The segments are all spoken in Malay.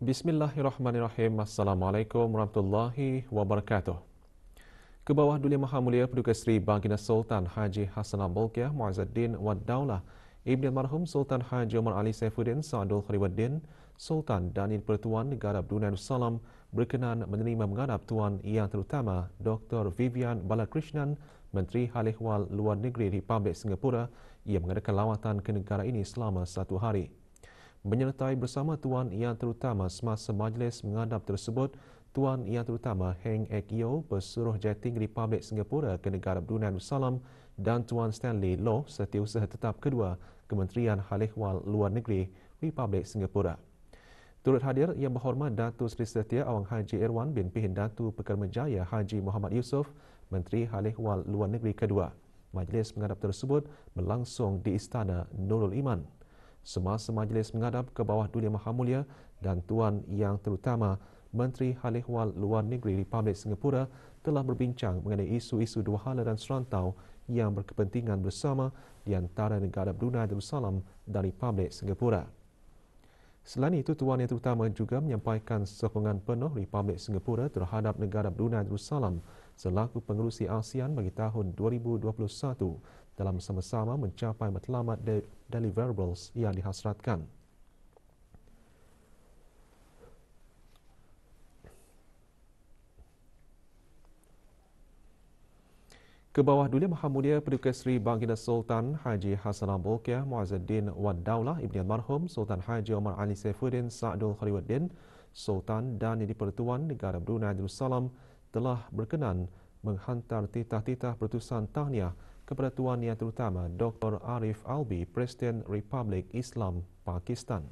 Bismillahirrahmanirrahim. Assalamualaikum warahmatullahi wabarakatuh. Ke bawah Duli Maha Mulia Paduka Seri Baginda Sultan Haji Hassanal Bolkiah Muazzaddin Wad Daulah Ibn Almarhum Sultan Haji Omar Ali Saifuddin Sa'adul Khaliwaddin Sultan dan Pertuan Negara Brunei Darussalam berkenan menerima menghadap Tuan Yang Terutama Dr. Vivian Balakrishnan, Menteri Hal Ehwal Luar Negeri Republik Singapura yang mengadakan lawatan ke negara ini selama 1 hari. Menyertai bersama Tuan Yang Terutama semasa majlis menghadap tersebut, Tuan Yang Terutama Heng Ek Yeow, Pesuruh Jating Republik Singapura ke negara Brunei Darussalam dan Tuan Stanley Loh, Setiausaha Tetap Kedua Kementerian Hal Ehwal Luar Negeri Republik Singapura. Turut hadir Yang Berhormat Datuk Seri Setia Awang Haji Irwan bin Pihin Datu Pekermajaya Haji Muhammad Yusof, Menteri Hal Ehwal Luar Negeri Kedua. Majlis menghadap tersebut berlangsung di Istana Nurul Iman. Semasa majlis menghadap ke bawah Duli Maha Mulia dan Tuan Yang Terutama, Menteri Hal Ehwal Luar Negeri Republik Singapura telah berbincang mengenai isu-isu dua hala dan serantau yang berkepentingan bersama di antara negara Brunei Darussalam dan Republik Singapura. Selain itu, Tuan Yang Terutama juga menyampaikan sokongan penuh Republik Singapura terhadap negara Brunei Darussalam selaku pengerusi ASEAN bagi tahun 2021 dalam sama-sama mencapai matlamat deliverables yang dihasratkan. Ke bawah Duli Maha Mulia Paduka Seri Baginda Sultan Haji Hassanal Bolkiah Muazzaddin Wad Daulah Ibn Almarhum Sultan Haji Omar Ali Saifuddin Sa'adul Khaliwaddin, Sultan dan Di-Pertuan Negara Brunei Darussalam telah berkenan menghantar titah-titah pertusan tahniah kepada Tuan Yang Terutama Dr. Arif Albi, Presiden Republik Islam Pakistan.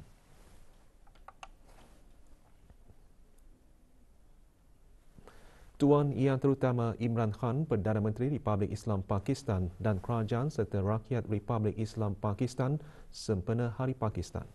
Tuan Yang Terutama Imran Khan, Perdana Menteri Republik Islam Pakistan dan Kerajaan serta Rakyat Republik Islam Pakistan sempena Hari Pakistan.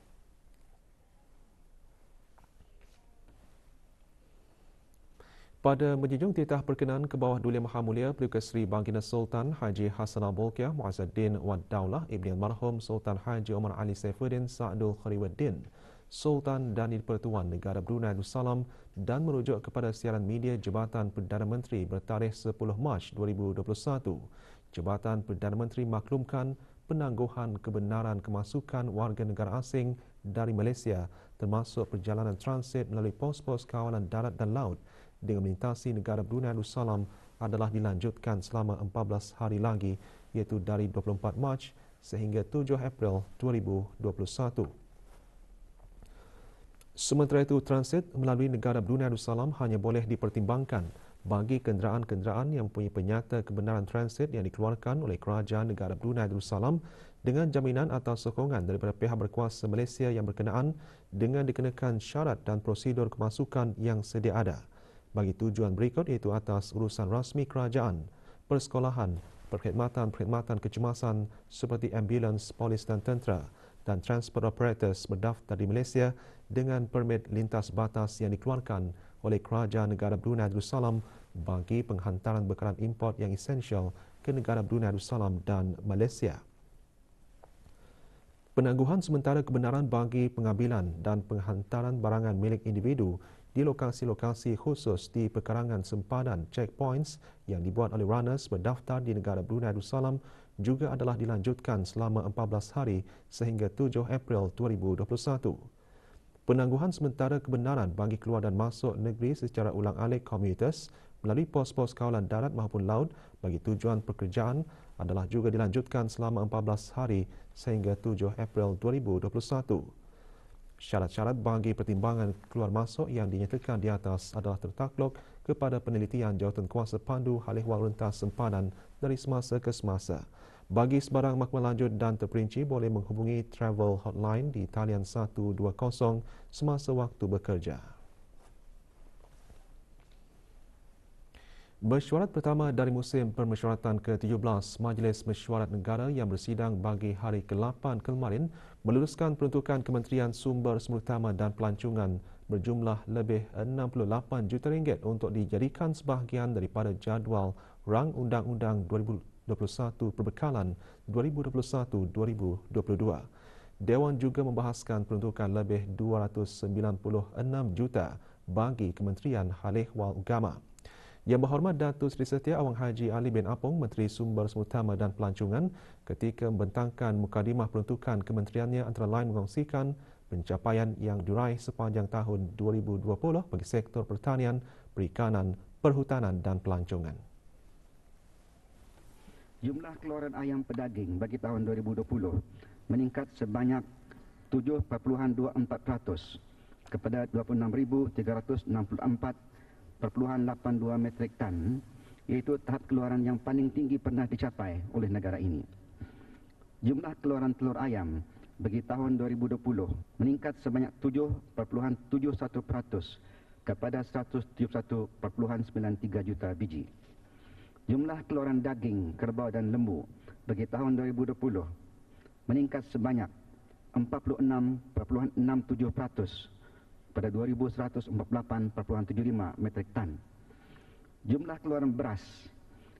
Pada menjunjung titah perkenan ke bawah Duli Maha Mulia Paduka Seri Baginda Sultan Haji Hassanal Bolkiah Muazzaddin Wad Daulah Ibn Almarhum Sultan Haji Omar Ali Saifuddin Sa'adul Khaliwaddin, Sultan dan Di-Pertuan Negara Brunei Darussalam dan merujuk kepada siaran media Jabatan Perdana Menteri bertarikh 10 Mac 2021. Jabatan Perdana Menteri maklumkan penangguhan kebenaran kemasukan warga negara asing dari Malaysia termasuk perjalanan transit melalui pos-pos kawalan darat dan laut dengan melintasi negara Brunei Darussalam adalah dilanjutkan selama 14 hari lagi, iaitu dari 24 Mac sehingga 7 April 2021. Sementara itu, transit melalui negara Brunei Darussalam hanya boleh dipertimbangkan bagi kenderaan-kenderaan yang mempunyai penyata kebenaran transit yang dikeluarkan oleh Kerajaan Negara Brunei Darussalam dengan jaminan atau sokongan daripada pihak berkuasa Malaysia yang berkenaan dengan dikenakan syarat dan prosedur kemasukan yang sedia ada. Bagi tujuan berikut iaitu atas urusan rasmi kerajaan, persekolahan, perkhidmatan kecemasan seperti ambulans, polis dan tentera dan transport operators berdaftar di Malaysia dengan permit lintas batas yang dikeluarkan oleh Kerajaan Negara Brunei Darussalam bagi penghantaran bekalan import yang esensial ke negara Brunei Darussalam dan Malaysia. Penangguhan sementara kebenaran bagi pengambilan dan penghantaran barangan milik individu di lokasi-lokasi khusus di pekarangan sempadan checkpoints yang dibuat oleh runners berdaftar di negara Brunei Darussalam juga adalah dilanjutkan selama 14 hari sehingga 7 April 2021. Penangguhan sementara kebenaran bagi keluar dan masuk negeri secara ulang-alik komuter melalui pos-pos kawalan darat maupun laut bagi tujuan pekerjaan adalah juga dilanjutkan selama 14 hari sehingga 7 April 2021. Syarat-syarat bagi pertimbangan keluar masuk yang dinyatakan di atas adalah tertakluk kepada penelitian Jawatankuasa Pandu Hal Ehwal Rentas Sempadan dari semasa ke semasa. Bagi sebarang maklumat lanjut dan terperinci boleh menghubungi travel hotline di talian 120 semasa waktu bekerja. Mesyuarat pertama dari musim permesyuaratan ke-17 Majlis Mesyuarat Negara yang bersidang bagi hari ke-8 kemarin meluluskan peruntukan Kementerian Sumber Semula dan Pelancongan berjumlah lebih 68 juta ringgit untuk dijadikan sebahagian daripada jadual Rang Undang-Undang 2021 Perbekalan 2021-2022. Dewan juga membahaskan peruntukan lebih 296 juta bagi Kementerian Hal-Ehwal Agama. Yang Berhormat Datuk Seri Setia Awang Haji Ali bin Apong, Menteri Sumber Utama dan Pelancongan, ketika membentangkan mukadimah peruntukan kementeriannya antara lain mengongsikan pencapaian yang diraih sepanjang tahun 2020 bagi sektor pertanian, perikanan, perhutanan dan pelancongan. Jumlah keluaran ayam pedaging bagi tahun 2020 meningkat sebanyak 7.24% kepada 26,364.82 metrik tan, iaitu tahap keluaran yang paling tinggi pernah dicapai oleh negara ini. Jumlah keluaran telur ayam bagi tahun 2020 meningkat sebanyak 7.71% kepada 171.93 juta biji. Jumlah keluaran daging, kerbau dan lembu bagi tahun 2020 meningkat sebanyak 46.67% pada 2.148.75 metrik tan. Jumlah keluaran beras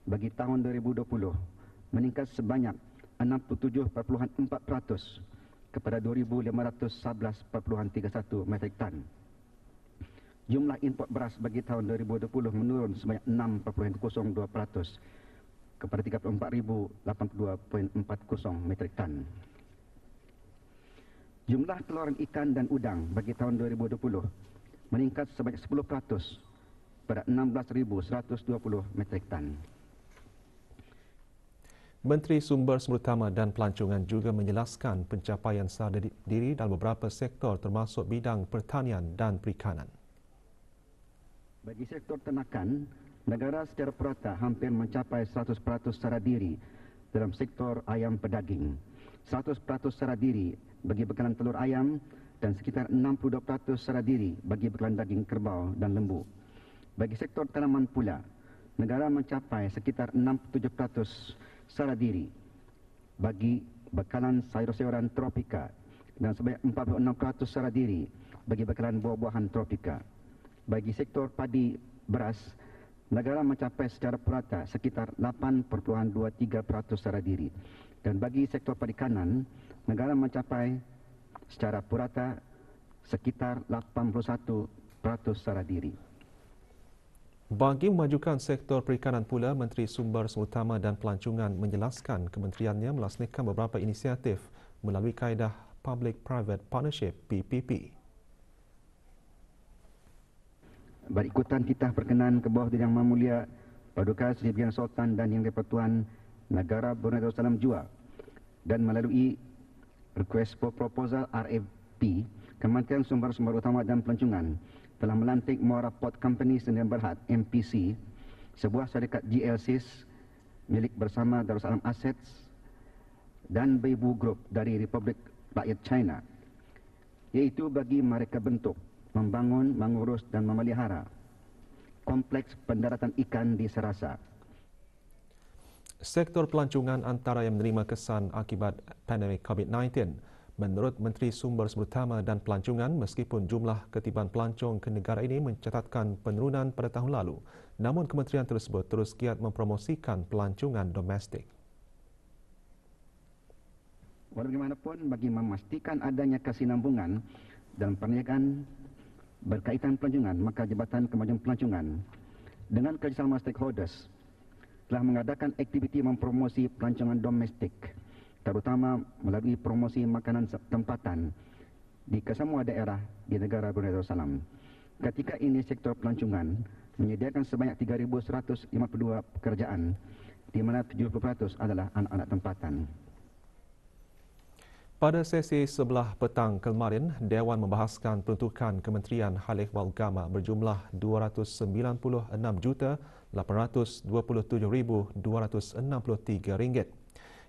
bagi tahun 2020 meningkat sebanyak 67.4% kepada 2.511.31 metrik tan. Jumlah import beras bagi tahun 2020 menurun sebanyak 6.02% kepada 34.082.40 metrik tan. Jumlah keluaran ikan dan udang bagi tahun 2020 meningkat sebanyak 10% pada 16.120 metrik tan. Menteri Sumber Utama dan Pelancongan juga menjelaskan pencapaian sadar diri dalam beberapa sektor termasuk bidang pertanian dan perikanan. Bagi sektor ternakan, negara secara purata hampir mencapai 100% sadar diri dalam sektor ayam pedaging, 100% sadar diri bagi bekalan telur ayam dan sekitar 62% sadar diri bagi bekalan daging kerbau dan lembu. Bagi sektor tanaman pula, negara mencapai sekitar 67% sadar diri bagi bekalan sayur-sayuran tropika dan sebanyak 46% sadar diri bagi bekalan buah-buahan tropika. Bagi sektor padi beras, negara mencapai secara purata sekitar 8.23% sadar diri. Dan bagi sektor perikanan, negara mencapai secara purata sekitar 81% sadar diri. Bagi memajukan sektor perikanan pula, Menteri Sumber Utama dan Pelancongan menjelaskan kementeriannya melaksanakan beberapa inisiatif melalui kaedah Public-Private Partnership PPP. Berikutan titah perkenan ke bawah Yang Mulia Paduka Seri Baginda Sultan dan Yang di-Pertuan Negara Brunei Darussalam jua, dan melalui request for proposal RFP, Kementerian Sumber Utama dan Pelancongan telah melantik Muara Port Company Sdn Bhd MPC, sebuah syarikat GLCs milik bersama Darussalam Assets dan Beibu Group dari Republik Rakyat China, iaitu bagi mereka bentuk, membangun, mengurus dan memelihara kompleks pendaratan ikan di Serasa. Sektor pelancongan antara yang menerima kesan akibat pandemik COVID-19. Menurut Menteri Sumber Utama dan Pelancongan, meskipun jumlah ketiban pelancong ke negara ini mencatatkan penurunan pada tahun lalu, namun kementerian tersebut terus giat mempromosikan pelancongan domestik. Walau bagaimanapun, bagi memastikan adanya kesinambungan dalam perniagaan berkaitan pelancongan, maka Jabatan Kemajuan Pelancongan dengan kerjasama stakeholders telah mengadakan aktiviti mempromosi pelancongan domestik, terutama melalui promosi makanan tempatan di kesemua daerah di negara Brunei Darussalam. Ketika ini sektor pelancongan menyediakan sebanyak 3.152 pekerjaan, di mana 70% adalah anak-anak tempatan. Pada sesi sebelah petang kemarin, Dewan membahaskan peruntukan Kementerian Hal-Ehwal Agama berjumlah RM296,827,263.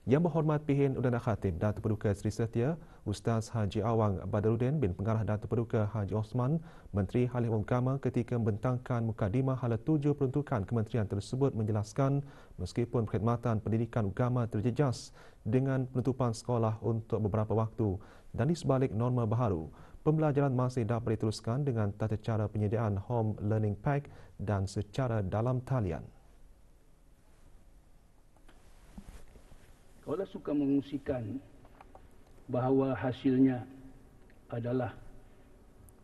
Yang Berhormat Pihin Udana Khatib Datuk Paduka Seri Setia, Ustaz Haji Awang Badaruddin bin Pengarah Datuk Paduka Haji Osman, Menteri Hal-Ehwal Agama ketika membentangkan mukadimah hala 7 peruntukan kementerian tersebut menjelaskan meskipun perkhidmatan pendidikan agama terjejas dengan penutupan sekolah untuk beberapa waktu dan di sebalik norma baharu, pembelajaran masih dapat diteruskan dengan tata cara penyediaan home learning pack dan secara dalam talian. Kalau suka mengungsikan bahawa hasilnya adalah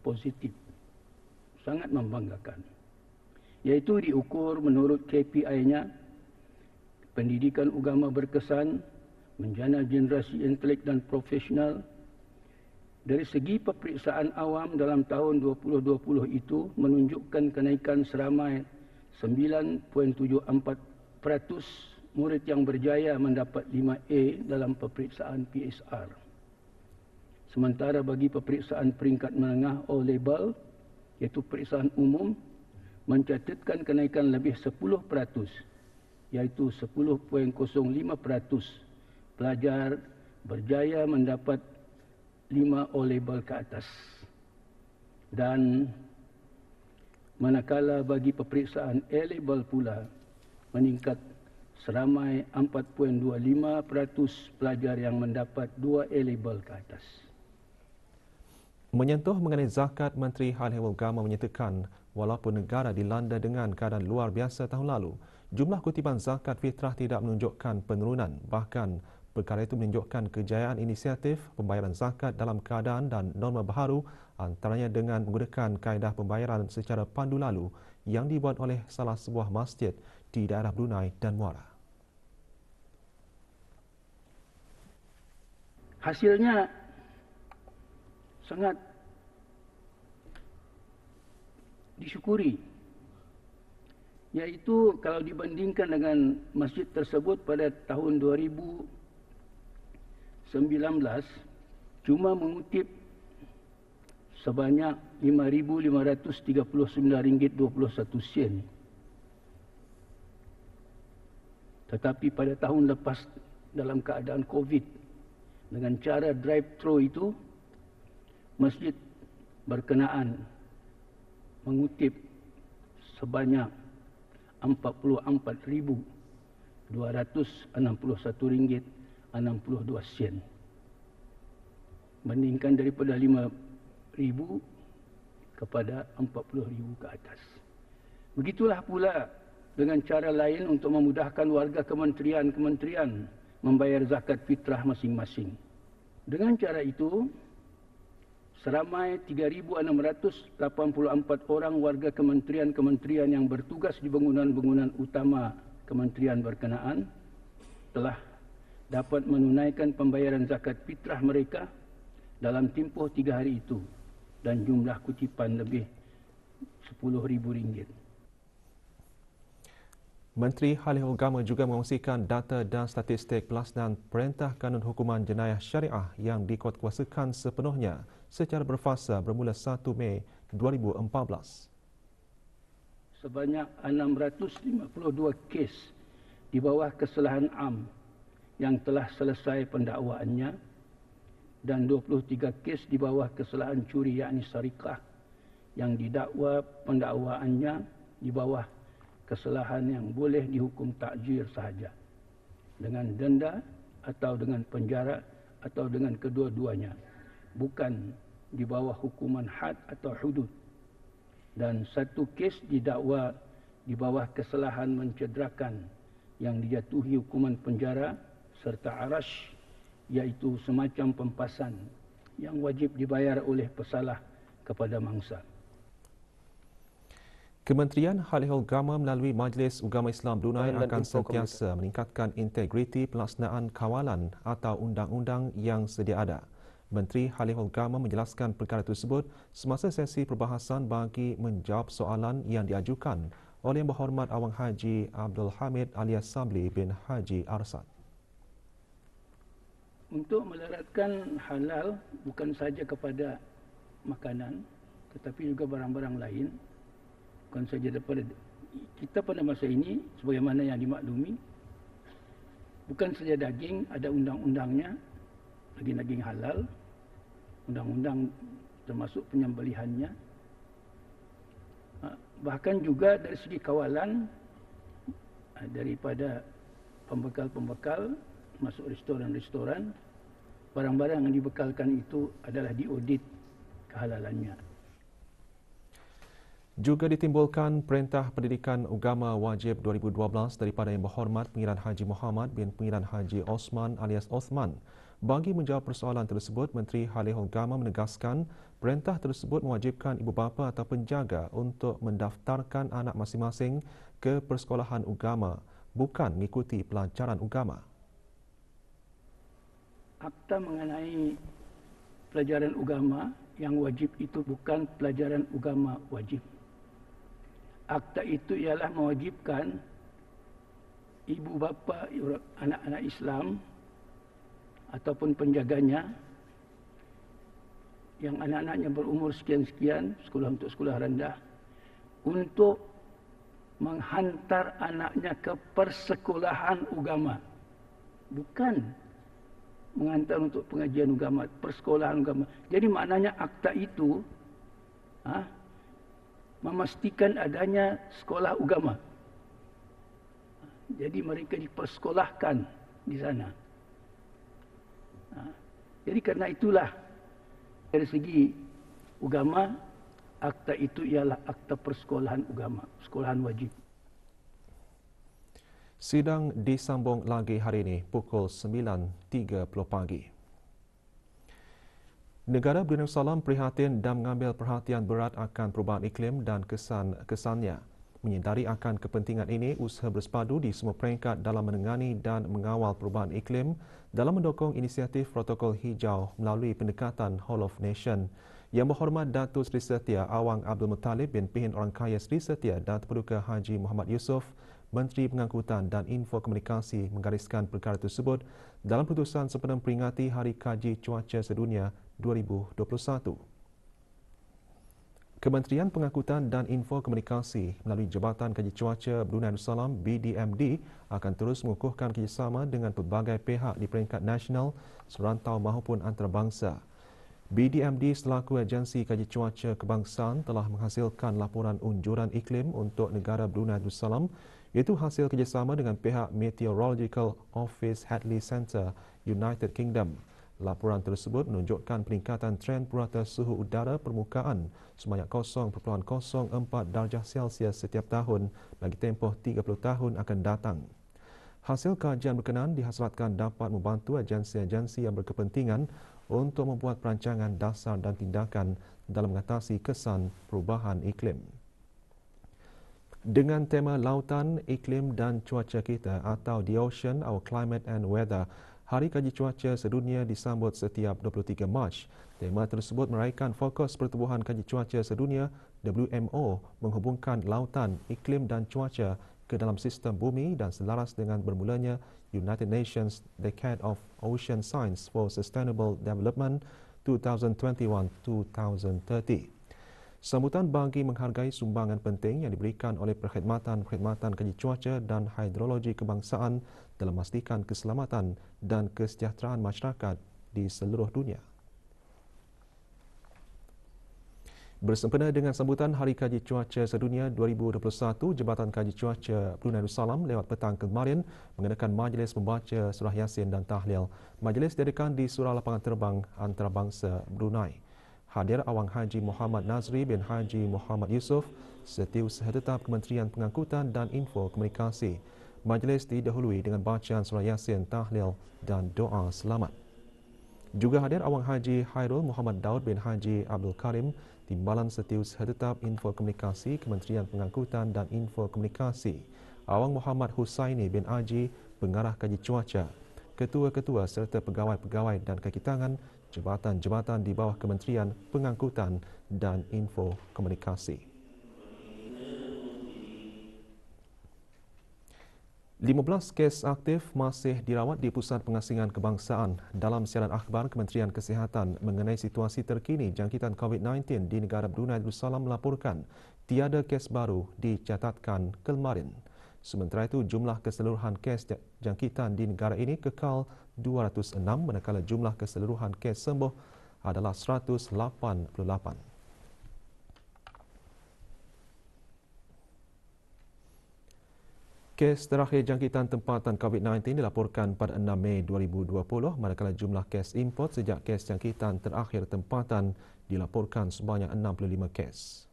positif, sangat membanggakan. Iaitu diukur menurut KPI-nya, pendidikan agama berkesan, menjana generasi intelek dan profesional. Dari segi peperiksaan awam dalam tahun 2020 itu menunjukkan kenaikan seramai 9.74% murid yang berjaya mendapat 5A dalam peperiksaan PSR. Sementara bagi peperiksaan peringkat menengah O level, iaitu peperiksaan umum, mencatatkan kenaikan lebih 10%, iaitu 10.05% pelajar berjaya mendapat 5 O level ke atas. Dan manakala bagi peperiksaan A level pula meningkat seramai 4.25% pelajar yang mendapat 2 A level ke atas. Menyentuh mengenai zakat, Menteri Hal Ehwal Agama menyatakan walaupun negara dilanda dengan keadaan luar biasa tahun lalu, jumlah kutipan zakat fitrah tidak menunjukkan penurunan. Bahkan perkara itu menunjukkan kejayaan inisiatif pembayaran zakat dalam keadaan dan norma baharu, antaranya dengan menggunakan kaedah pembayaran secara pandu lalu yang dibuat oleh salah sebuah masjid di daerah Brunei dan Muara. Hasilnya sangat disyukuri, iaitu kalau dibandingkan dengan masjid tersebut pada tahun 2019 cuma mengutip sebanyak RM5,539.21. Tetapi pada tahun lepas dalam keadaan COVID, dengan cara drive-thru itu, masjid berkenaan mengutip sebanyak RM44,261.62. Bandingkan daripada RM5,000 kepada RM40,000 ke atas. Begitulah pula dengan cara lain untuk memudahkan warga kementerian-kementerian membayar zakat fitrah masing-masing. Dengan cara itu, seramai 3,684 orang warga kementerian-kementerian yang bertugas di bangunan-bangunan utama kementerian berkenaan telah dapat menunaikan pembayaran zakat fitrah mereka dalam tempoh 3 hari itu, dan jumlah kutipan lebih RM10,000. Menteri Hal Ehwal Agama juga mengongsikan data dan statistik pelaksanaan Perintah Kanun Hukuman Jenayah Syariah yang dikuatkuasakan sepenuhnya secara berfasa bermula 1 Mei 2014. Sebanyak 652 kes di bawah kesalahan am yang telah selesai pendakwaannya dan 23 kes di bawah kesalahan curi yakni sarikah yang didakwa pendakwaannya di bawah kesalahan yang boleh dihukum takzir sahaja dengan denda atau dengan penjara atau dengan kedua-duanya, bukan di bawah hukuman had atau hudud. Dan 1 kes didakwa di bawah kesalahan mencederakan yang dijatuhi hukuman penjara serta arash, iaitu semacam pempasan yang wajib dibayar oleh pesalah kepada mangsa. Kementerian Hal Ehwal Agama melalui Majlis Ugama Islam Brunei akan sentiasa meningkatkan integriti pelaksanaan kawalan atau undang-undang yang sedia ada. Menteri Hal Ehwal Agama menjelaskan perkara tersebut semasa sesi perbahasan bagi menjawab soalan yang diajukan oleh Yang Berhormat Awang Haji Abdul Hamid alias Sabli bin Haji Arsad. Untuk meleratkan halal bukan saja kepada makanan tetapi juga barang-barang lain, bukan saja daripada kita pada masa ini sebagaimana yang dimaklumi, bukan saja daging, ada undang-undangnya, daging-daging halal, undang-undang termasuk penyembelihannya. Bahkan juga dari segi kawalan, daripada pembekal-pembekal masuk restoran-restoran, barang-barang yang dibekalkan itu adalah diaudit kehalalannya. Juga ditimbulkan Perintah Pendidikan Agama Wajib 2012 daripada Yang Berhormat Pengiran Haji Muhammad bin Pengiran Haji Osman alias Osman. Bagi menjawab persoalan tersebut, Menteri Halil Agama menegaskan perintah tersebut mewajibkan ibu bapa atau penjaga untuk mendaftarkan anak masing-masing ke persekolahan agama, bukan mengikuti pelajaran agama. Akta mengenai pelajaran agama yang wajib itu bukan pelajaran agama wajib. Akta itu ialah mewajibkan ibu bapa anak-anak Islam ataupun penjaganya yang anak-anaknya berumur sekian-sekian, sekolah untuk sekolah rendah, untuk menghantar anaknya ke persekolahan agama. Bukan menghantar untuk pengajian agama, persekolahan agama. Jadi maknanya akta itu memastikan adanya sekolah agama. Jadi mereka dipersekolahkan di sana. Jadi kerana itulah dari segi agama, akta itu ialah akta persekolahan agama, sekolahan wajib. Sidang disambung lagi hari ini pukul 9.30 pagi. Negara Brunei Darussalam prihatin dan mengambil perhatian berat akan perubahan iklim dan kesannya. Menyedari akan kepentingan ini, usaha bersepadu di semua peringkat dalam menengani dan mengawal perubahan iklim dalam mendukung inisiatif protokol hijau melalui pendekatan Whole of Nation. Yang Berhormat Datuk Seri Setia Awang Abdul Muttalib bin Pihin Orang Kaya Seri Setia dan Terpaduka Haji Muhammad Yusof, Menteri Pengangkutan dan Info Komunikasi menggariskan perkara tersebut dalam putusan sempena memperingati Hari Kaji Cuaca Sedunia 2021. Kementerian Pengangkutan dan Info Komunikasi melalui Jabatan Kaji Cuaca Brunei Darussalam BDMD akan terus mengukuhkan kerjasama dengan pelbagai pihak di peringkat nasional, serantau maupun antarabangsa. BDMD selaku agensi kaji cuaca kebangsaan telah menghasilkan laporan unjuran iklim untuk negara Brunei Darussalam, iaitu hasil kerjasama dengan pihak Meteorological Office Hadley Centre, United Kingdom. Laporan tersebut menunjukkan peningkatan trend purata suhu udara permukaan sebanyak 0.04 darjah Celsius setiap tahun bagi tempoh 30 tahun akan datang. Hasil kajian berkenaan dihasratkan dapat membantu agensi-agensi yang berkepentingan untuk membuat perancangan dasar dan tindakan dalam mengatasi kesan perubahan iklim. Dengan tema Lautan, Iklim dan Cuaca Kita atau The Ocean, Our Climate and Weather, Hari Kaji Cuaca Sedunia disambut setiap 23 Mac. Tema tersebut meraihkan fokus Pertubuhan Kaji Cuaca Sedunia WMO menghubungkan lautan, iklim dan cuaca ke dalam sistem bumi dan selaras dengan bermulanya United Nations Decade of Ocean Science for Sustainable Development 2021-2030. Sambutan bagi menghargai sumbangan penting yang diberikan oleh perkhidmatan kaji cuaca dan hidrologi kebangsaan dalam memastikan keselamatan dan kesejahteraan masyarakat di seluruh dunia. Bersempena dengan sambutan Hari Kaji Cuaca Sedunia 2021, Jabatan Kaji Cuaca Brunei Darussalam lewat petang kemarin mengadakan majlis membaca surah Yasin dan tahlil. Majlis diadakan di Surau Lapangan Terbang Antarabangsa Brunei. Hadir Awang Haji Muhammad Nazri bin Haji Muhammad Yusof, Setiausaha Tetap Kementerian Pengangkutan dan Info Komunikasi. Majlis didahului dengan bacaan surah Yasin, tahlil dan doa selamat. Juga hadir Awang Haji Hairul Muhammad Daud bin Haji Abdul Karim, Timbalan Setiausaha Tetap Info Komunikasi Kementerian Pengangkutan dan Info Komunikasi. Awang Muhammad Husaini bin Haji, Pengarah Kaji Cuaca. Ketua-ketua serta pegawai-pegawai dan kaki tangan jabatan-jabatan di bawah Kementerian Pengangkutan dan Info Komunikasi. 15 kes aktif masih dirawat di Pusat Pengasingan Kebangsaan. Dalam siaran akhbar Kementerian Kesihatan mengenai situasi terkini jangkitan COVID-19 di negara Brunei Darussalam melaporkan tiada kes baru dicatatkan kemarin. Sementara itu, jumlah keseluruhan kes jangkitan di negara ini kekal 206, manakala jumlah keseluruhan kes sembuh adalah 188. Kes terakhir jangkitan tempatan COVID-19 dilaporkan pada 6 Mei 2020, manakala jumlah kes import sejak kes jangkitan terakhir tempatan dilaporkan sebanyak 65 kes.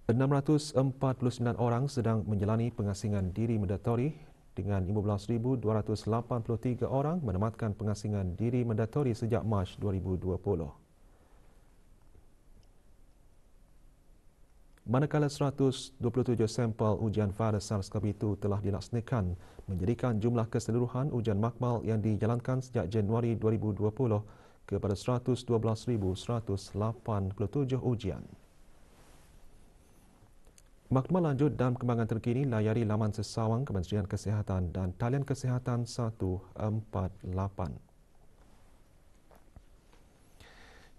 649 orang sedang menjalani pengasingan diri mandatori dengan 15,283 orang menamatkan pengasingan diri mandatori sejak Mac 2020. Manakala 127 sampel ujian virus SARS-CoV-2 telah dilaksanakan, menjadikan jumlah keseluruhan ujian makmal yang dijalankan sejak Januari 2020 kepada 112,187 ujian. Maklumat lanjut dan perkembangan terkini layari laman sesawang Kementerian Kesihatan dan talian Kesihatan 148.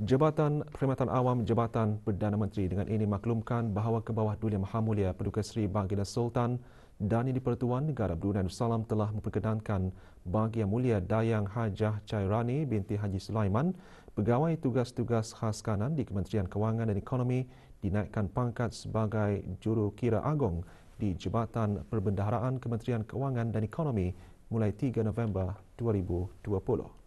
Jabatan Perkhidmatan Awam Jabatan Perdana Menteri dengan ini maklumkan bahawa ke bawah Duli Maha Mulia Paduka Seri Baginda Sultan dan Yang di-Pertuan Negara Brunei Darussalam telah memperkenankan Bagi Yang Mulia Dayang Hajah Chairani binti Haji Sulaiman, pegawai tugas-tugas khas kanan di Kementerian Kewangan dan Ekonomi, dinaikkan pangkat sebagai Jurukira Agong di Jabatan Perbendaharaan Kementerian Kewangan dan Ekonomi mulai 3 November 2020.